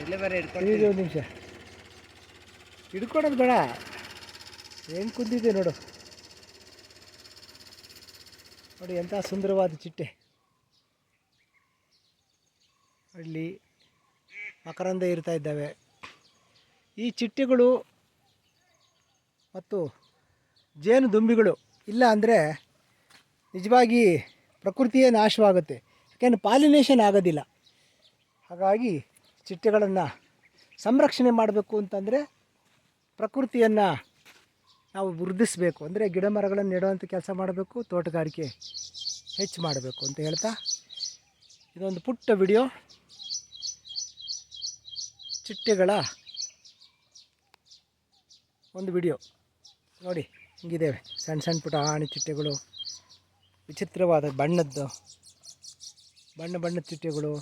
ಇದು ಒಂದು ನಿಮಿಷ ಹಿಡ್ಕೊಡೋದು ಬೇಡ, ಹೆಂಗೆ ಕುಂದಿದೆ ನೋಡು. ನೋಡಿ ಎಂಥ ಸುಂದರವಾದ ಚಿಟ್ಟೆ. ಅಲ್ಲಿ ಮಕರಂದ ಇರ್ತಾ ಇದ್ದಾವೆ. ಈ ಚಿಟ್ಟೆಗಳು ಮತ್ತು ಜೇನುದುಂಬಿಗಳು ಇಲ್ಲ ಅಂದರೆ ನಿಜವಾಗಿ ಪ್ರಕೃತಿಯೇ ನಾಶವಾಗುತ್ತೆ. ಯಾಕೆಂದರೆ ಪಾಲಿನೇಷನ್ ಆಗೋದಿಲ್ಲ. ಹಾಗಾಗಿ ಚಿಟ್ಟೆಗಳನ್ನು ಸಂರಕ್ಷಣೆ ಮಾಡಬೇಕು ಅಂತಂದರೆ ಪ್ರಕೃತಿಯನ್ನು ನಾವು ವೃದ್ಧಿಸಬೇಕು. ಅಂದರೆ ಗಿಡ ಮರಗಳನ್ನು ನೆಡುವಂಥ ಕೆಲಸ ಮಾಡಬೇಕು, ತೋಟಗಾರಿಕೆ ಹೆಚ್ಚು ಮಾಡಬೇಕು ಅಂತ ಹೇಳ್ತಾ ಇದೊಂದು ಪುಟ್ಟ ವಿಡಿಯೋ ಚಿಟ್ಟೆಗಳ ಒಂದು ವಿಡಿಯೋ ನೋಡಿ. ಹಿಂಗಿದ್ದೇವೆ ಸಣ್ಣ ಸಣ್ಣ ಪುಟ್ಟ ಆಣಿ ಚಿಟ್ಟೆಗಳು, ವಿಚಿತ್ರವಾದ ಬಣ್ಣದ ಚಿಟ್ಟೆಗಳು.